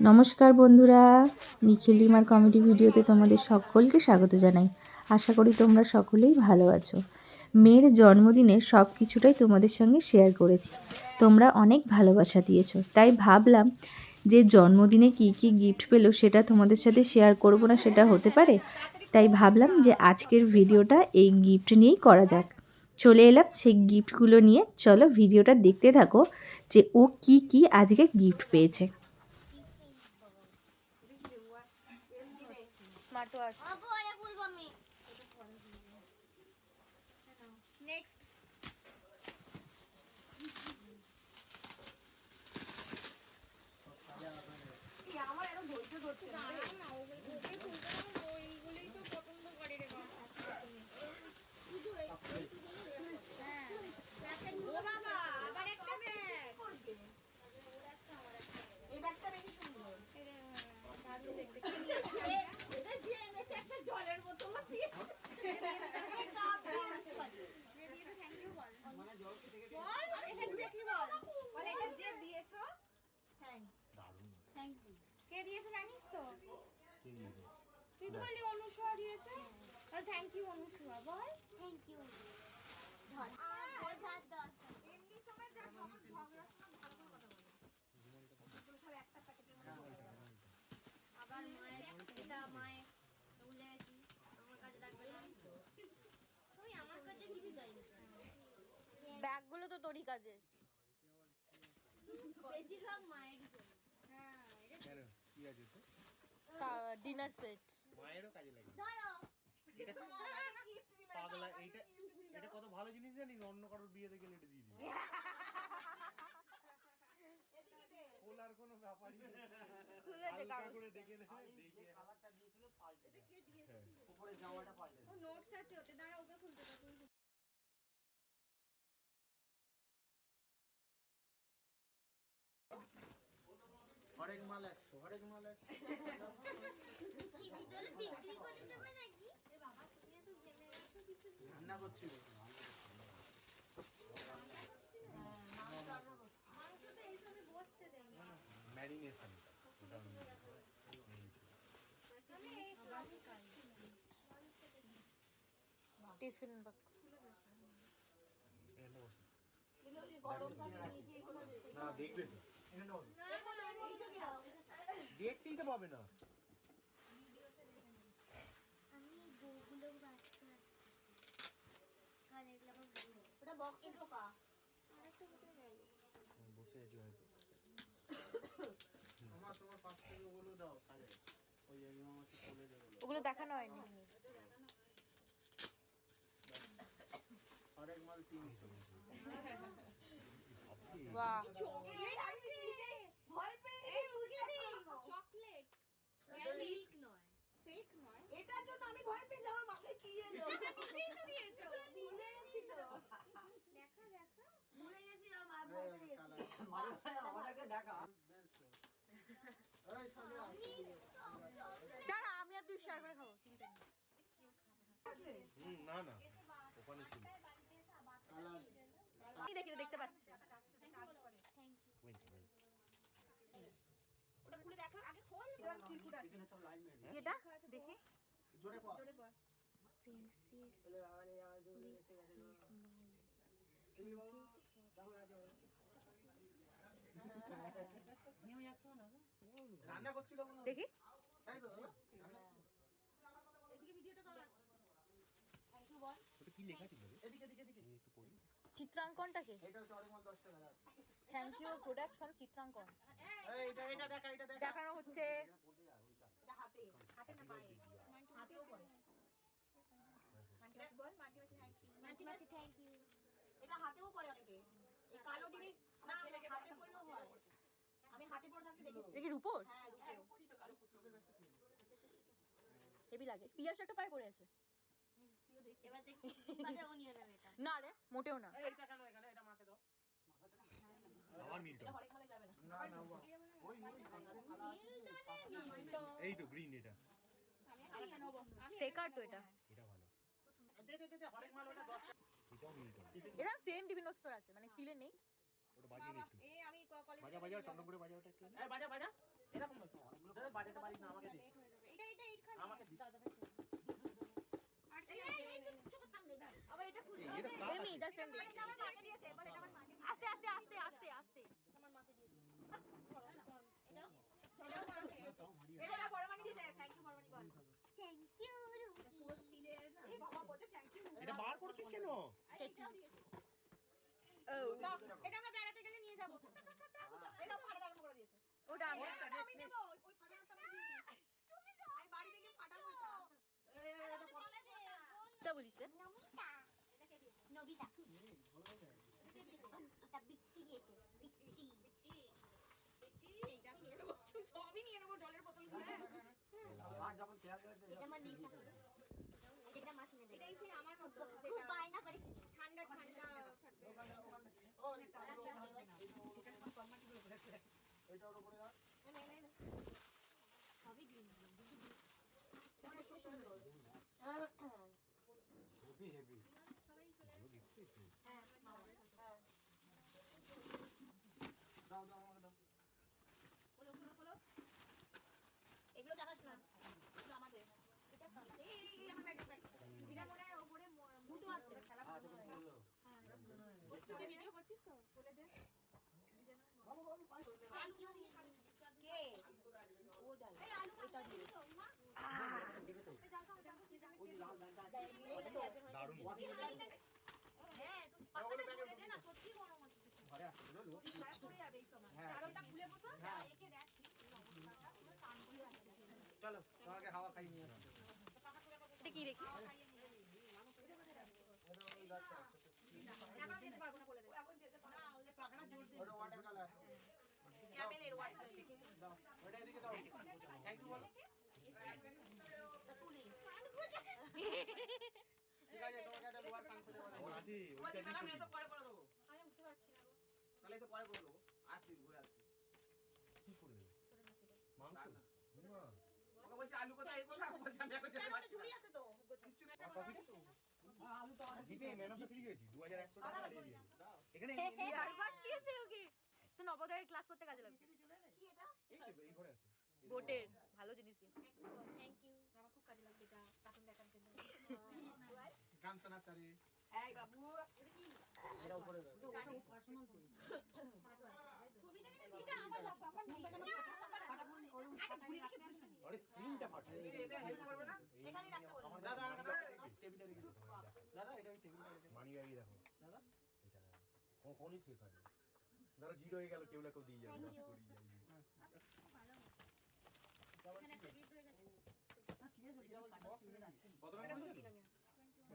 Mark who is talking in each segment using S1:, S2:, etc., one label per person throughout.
S1: নমস্কার বন্ধুরা, নিখিল dimmer comedy ভিডিওতে তোমাদের সকলকে স্বাগত জানাই। আশা করি তোমরা সকলেই ভালো আছো। মেয়ের জন্মদিনে সব কিছুটাই তোমাদের সঙ্গে শেয়ার করেছি। তোমরা অনেক ভালোবাসা দিয়েছো, তাই ভাবলাম যে জন্মদিনে কি কি গিফট পেলো সেটা তোমাদের সাথে শেয়ার করব না, সেটা হতে পারে। তাই ভাবলাম যে আজকের ভিডিওটা এই গিফট নিয়েই করা যাক। চলে এলাম সেই গিফটগুলো নিয়ে। চলো ভিডিওটা দেখতে থাকো যে ও কি কি আজকে গিফট পেয়েছে।
S2: স্মার্ট ওয়াচ নেক্সট আমার এত ধৈর্য ধরছে না না ওকে খুলতে না ওইগুলোই তো পছন্দ করে রে শুধু এই হ্যাঁ ও বাবা আবার একটা ব্যাগ এই ব্যাগটা বেশি সুন্দর দারুণ দেখতে এটা যে এনেছে একটা জলের বোতল দিয়েছে এই কাপ দিয়েছে দিয়ে থ্যাংক ইউ বল মানে জল খেতে খেতে বল এখানে বেশি বল বল এটা যে দিয়েছো থ্যাঙ্কস দারুণ থ্যাংক ইউ কে দিয়েছে জানিস তো কে দিয়েছে তুই তো বললি অনুষা দিয়েছে তাহলে থ্যাংক ইউ অনুষা বল থ্যাংক ইউ ধর ধর ধর এমনি সময় যা ঝগড়া শোনা ভালো করে কথা বল সব একটা প্যাকেটের মধ্যে আবার মায়ের এটা মায়ের ভুলে গেছি আমার কাছে লাগবে না তুই আমার কাছে কিছু যাইনি ব্যাগগুলো তো তোরই কাজের বেশিরভাগ মায়েরই হ্যাঁ কেন কি আছে তো ডিনার সেট মায়েরও কাজে লাগে ধরো এটা পাগলা এটা কত ভালো জিনিস জানিস অন্য কারোর বিয়েতে গেলে এটা দিয়ে দিবি এদিকে দে ওলার কোনো ব্যাপারই নেই খুলে দে কাগজ করে দেখে দেখে কালারটা দিয়েছিল পাল্টে এটা কে দিয়েছে উপরে জামাটা পাল্টে ও নোটস আছে ওতে দাঁড়া ওকে খুলতে দাও তুমি হরেক মাল 100 হরেক মাল 100 কি দিদলে বিক্রি করে দেবে নাকি এ বাবা তুমি এত ঘেমে গেছো কিছু রান্না করছিল মাংস তো এইভাবে বসতে দেয় না ম্যারিনেশন ওটা টিফিন বক্স গরম থাকে না দেখবে তো দেখতেই তো পাবে না আমি বউগুলো বাচ্চা কানে লাগা ওটা বক্সে ঢোকা আরেকটা কোথায় গেল বসে আছি হয়তো তোমার পাশ থেকে ওগুলো দাও সাজে ওই যে মামাসি খুলে দেবে ওগুলো দেখানো হয়নি আরেক মাল 300 বাহ চকলেট আছে ভয় পেয়ে চকলেট সিল্ক নয় সিল্ক নয় এটার জন্য আমি ভয় পেয়ে আমার মাথায় কি এলো এই তো দিয়েছো ভুলে গেছি তো দেখা দেখা ভুলে গেছি আর মা ভয় পেয়ে গেছি আমাকে দেখা এই সামনে দাঁড়া আমি আর তুই শেয়ার করে খাবো চিন্তা নেই না না ওখানে ছিল আমি দেখতে পাচ্ছি থ্যাংক ইউ ওটা খুলে দেখা আগে খোল এবার চিরকুট আছে এটা দেখি জোরে পড় পেন্সিল রান্না করছিল দেখি তাই তো দাদা এদিকে ভিডিওটা কর থ্যাংক ইউ বল ওটা কি লেখা ছিল এদিকে একটু পড়ি চিত্রাঙ্কনটাকে এটা হচ্ছে অরিজিনাল 10 টাকা থ্যাংক ইউ প্রোডাক্ট ফ্রম চিত্রাঙ্কন এটা দেখা দেখানো হচ্ছে এটা হাতে না পায়ে হাতেও করে মান্টি বল মান্টি থ্যাংক ইউ এটা হাতেও করে অনেকে এই কালো জিনিস না হাতে পরেও হয় আমি হাতে পরে থাকতে দেখেছি দেখি রূপোর হ্যাঁ রূপোরই তো কালো পুতুল হেভি লাগে পিয়াস একটা পায়ে পড়ে আছে এবার দেখি পাতে অনিয়ন এটা না রে মোটেও না এইটা কেন এখানে এটা মাকে দাও আমার মিলটা হরেক মালে যাবে না না ওই এই তো গ্রিন এটা আমি নেব শেকার তো এটা ভালো দে হরেক মাল ওটা 10 এটাও মিলটা এরা সেম টিফিন বক্স তোর আছে মানে স্টিলের নেই ওটা বাজিয়ে একটু আমি কলেজে বাজা টন্ডন করে বাজা ওটা একটু বাজা
S3: এরকম হতো অনেকগুলো বাজাতে পারিস না আমাকে দে
S2: এটা এটা ইট খালি
S3: আমাকে দে
S2: দাদা ভাই আর এই চোখের সামনে দাও আবার এটা খুলতে হবে
S4: এমনি জাস্ট এমনি
S2: এটা আমার মাকে দিয়েছে বল এটা আমার মাকে দিয়েছে
S4: আস্তে আস্তে আস্তে আস্তে আস্তে
S2: আমার মাকে দিয়েছে এটাও এটা বড় মানি দিয়েছে থ্যাংক ইউ বড় মানি বল থ্যাংক ইউ রুকি স্টিলের না এই বাবা বলছে থ্যাংক ইউ
S3: এটা বার করছিস কেন
S2: এটাও দিয়েছে এটা আমরা বেড়াতে গেলে নিয়ে যাব এটা ফাটা আরম্ভ করে দিয়েছে
S4: ওটা আমি
S2: আমি নেব ওই ফাটাটা আমি দিয়ে দিয়েছি তুমি তো আমি বাড়ি থেকে ফাটাবো
S4: যা বলিস রে
S2: নমিতা এটাকে দিয়েছে নবিতা এটা বিক্কি দিয়েছে বিক্কি এইটা নিয়ে নেবো সবই নিয়ে নেবো জলের বোতল দিয়ে
S3: আর যখন খেয়াল করে
S2: এটা আমার নিসা এটা মাছ নেবে এটাই সেই আমার মতো যেটা বায়না করে ঠান্ডা ঠান্ডা থাকবে
S3: ওইটার উপরে দাও
S2: সবই গ্রিন এটা খুব সুন্দর
S3: হেভি হেভি
S2: হ্যাঁ
S3: দাও দাও আমাকে দাও
S2: খোলো খোলো খোলো এগুলো দেখাস না এগুলো আমাদের এটা এই আমার ব্যাগ ব্যাগ এটা মনে হয় উপরে দুটো আছে খেলা করতে তুই ভিডিও করছিস তো বলে দে
S3: বাবু বাবু পাই
S2: থ্যাংক ইউ কে ও ডাল এই আলু এটা দিয়ে
S3: দারুণ
S2: হ্যাঁ তুমি পাতাটা ধরে দে না সত্যি গরম হচ্ছে
S3: ঘরে আসছে না লোক
S2: খারাপ করে যাবে এই সময়
S3: হ্যাঁ।
S2: চাদরটা খুলে বসো একে দেখ অবস্থাটা পুরো টান করে আছে
S3: চলো তোমাকে হাওয়া খাই নিয়ে আসো
S4: এটা কি রেখে
S2: এখন যেতে পারবো না বলে দে এখন যেতে পারবো না ওই পাখাটা জোর দে
S3: ওটা ওয়াটার কালার
S2: ক্যামেলের ওয়াটার
S3: দাও ওটা এদিকে দাও থ্যাংক ইউ বলো
S2: তুলি
S3: ঠিক আছে তোমাকে একটা লোয়ার ক্যান্সেল করে দেবো
S5: আছে
S3: ওই দিকে আমি এসব পরে করে দেবো
S2: আমি উঠতে পারছি না গো
S3: তাহলে এসব পরে করে দেবো আসি ঘুরে আসি
S5: কি করে দেবে
S2: ছোট নাচিটা
S5: মাংস
S3: না।
S5: না
S3: ওকে বলছি আলু কোথায় এই কোথায় বলছি আমি এখন যেতে
S2: কেন
S3: পারছি
S2: ঝুড়ি আছে তো
S3: কিচ্ছু নেই
S5: জিতে ম্যান অফ দ্য সিরিজ হয়েছি 2100 টাকা হারিয়ে দিয়েছি এখানে
S4: ইয়ারবাড দিয়েছে ওকে তো নবোদয়ের ক্লাস করতে কাজে লাগবে
S2: কি এটা
S5: এই তো এই ঘরে আছে
S4: বোটের ভালো জিনিস দিয়েছে
S2: থ্যাংক ইউ আমার খুব কাজে লাগবে এটা কার্টুন দেখার জন্য
S3: গান শোনাতারি
S4: এই বাবু
S3: এটা উপরে দাও
S2: এটা আমার লাগবে আমার নেই
S5: আরে স্ক্রিনটা ফাটছে
S3: এটা হেল্প করবে না
S2: এখানে রাখতে বলো
S5: আমার
S3: দাদা আমাকে দাও টেবিলে রেখে দাও দাদা এটা আমি টেবিলে রেখে
S5: মানি ব্যাগই দেখো
S3: দাদা
S5: এটা দেখো কোনই শেষ হয়নি ধরো জিরো হয়ে গেল কেউ না কেউ দিয়ে যাবে
S2: Thank you.
S5: করেই যাবে
S2: এখানে একটা গিফট হয়ে গেছে
S3: এটা বলছি বক্স নাকি
S5: কত টাকা বলছেন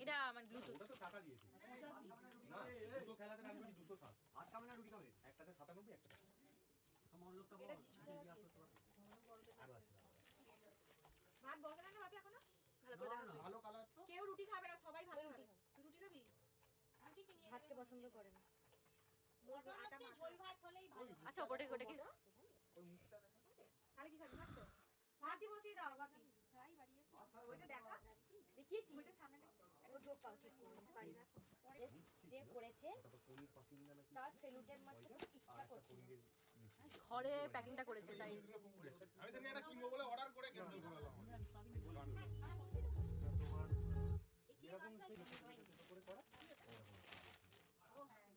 S4: এটা আমার ব্লুটুথ
S5: ওটা তো টাকা দিয়েছি না দুটো খেলাতে রাখবি 207
S3: আজ খাবে না রুটি খাবে
S5: একটাতে 97 একটা
S3: আমার লোকটা
S2: এটা যিশুটা দিয়েছে
S5: আর আছে
S2: ভাত বসালে না ভাবি এখনো
S4: ভালো করে দেখো
S3: ভালো কালার তো
S2: কেউ রুটি খাবে না সবাই ভাত খাবে রুটি খাবি রুটি কি নিয়ে
S4: ভাতকে পছন্দ করে না
S2: মোটা আটা ঝোল ভাত হলেই ভালো
S4: আচ্ছা ওটাকে
S3: ওর মুখটা দেখো
S2: তাহলে কি খাবি ভাত তো ভাত দিয়ে বসিয়ে দাও ভাবি ভাই বাড়িয়ে ওইটা দেখা
S4: দেখিয়েছি
S2: ওইটা সামনে
S4: ও ঢোকাও ঠিক করে পারি না যে করেছে
S5: তারপর পনির পাসিন্দা নাকি
S4: তার সেলুটের মধ্যে ইচ্ছা
S5: একটা
S4: করছে
S5: পনিরের
S4: ঘরে প্যাকিংটা করেছে তাই
S3: আমি তো এটা কিনবো বলে অর্ডার করে ক্যান্সেল করে দিলাম
S5: এরকম করে করা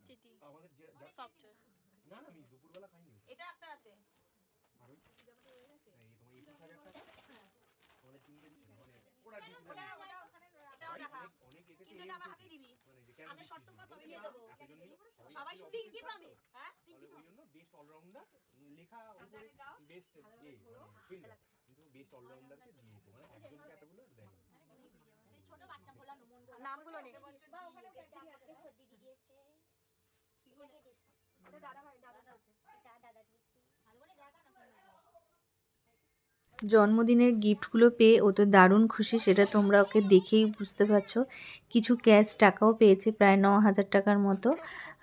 S4: চিটি
S5: আমাদের
S4: সফটওয়্যার
S5: না না আমি দুপুরবেলা খাইনি
S2: এটা একটা আছে
S5: আর ওই এই তোমার 21000 টাকা আমাদের তিনটে ছিল মানে ওরা
S2: ওটা ওখানে এটাও দেখা
S5: অনেক এতে
S2: কিন্তু এটা আমার হাতেই দিবি
S5: মানে যে
S2: আমাদের শর্ত কত আমি দিয়ে
S5: দিয়ে
S2: দেবো
S5: এতজন মিলে
S2: সবাই শুধু কি প্রমিস হ্যাঁ
S5: তাহলে ওই জন্য বেস্ট অলরাউন্ডার লেখা উপরে
S2: সাবধানে যাও।
S5: বেস্ট এই মানে ফিল্ড কিন্তু বেস্ট অলরাউন্ডারকে দিয়েছে মানে একজনকে এতগুলো দেয়
S2: সেই ছোট বাচ্চা বলা মন করে
S4: নামগুলো নেই
S2: বা ওখানে ক্যাটাগরি আছে
S6: দিদি দিয়েছে
S2: কি করে এটা দাদা ভাই দাদা আছে
S6: এটা দাদা দিয়েছে
S2: ভালো করে দেখা না
S1: জন্মদিনের গিফটগুলো পেয়ে ও তো দারুণ খুশি, সেটা তোমরা ওকে দেখেই বুঝতে পারছো। কিছু ক্যাশ টাকাও পেয়েছে, প্রায় 9,000 টাকার মতো।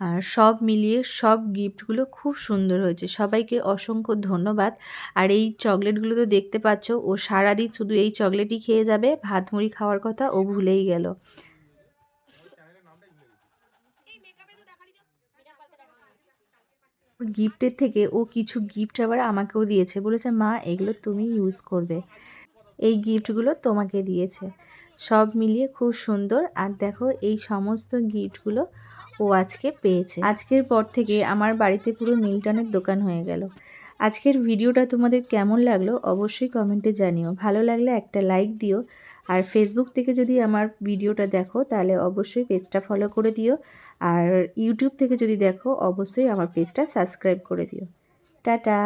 S1: আর সব মিলিয়ে সব গিফটগুলো খুব সুন্দর হয়েছে। সবাইকে অসংখ্য ধন্যবাদ। আর এই চকলেটগুলো তো দেখতে পাচ্ছ, ও সারাদিন শুধু এই চকলেটই খেয়ে যাবে, ভাত মুড়ি খাওয়ার কথা ও ভুলেই গেল।
S5: চ্যানেলের নামটাই ভুলে গেছি
S2: এই মেকআপের তো দেখালি না
S6: এটা কালকে দেখা
S1: গিফটের থেকে ও কিছু গিফট আবার আমাকেও দিয়েছে, বলেছে মা এগুলো তুমি ইউজ করবে, এই গিফটগুলো তোমাকে দিয়েছে। সব মিলিয়ে খুব সুন্দর। আর দেখো এই সমস্ত গিফটগুলো ও আজকে পেয়েছে। আজকের পর থেকে আমার বাড়িতে পুরো মিল্টনের দোকান হয়ে গেল। আজকের ভিডিওটা তোমাদের কেমন লাগলো অবশ্যই কমেন্টে জানিও। ভালো লাগলে একটা লাইক দিও। আর ফেসবুক থেকে যদি আমার ভিডিওটা দেখো তাহলে অবশ্যই পেজটা ফলো করে দিও। আর ইউটিউব থেকে যদি দেখো অবশ্যই আমার পেজটা সাবস্ক্রাইব করে দিও। টাটা।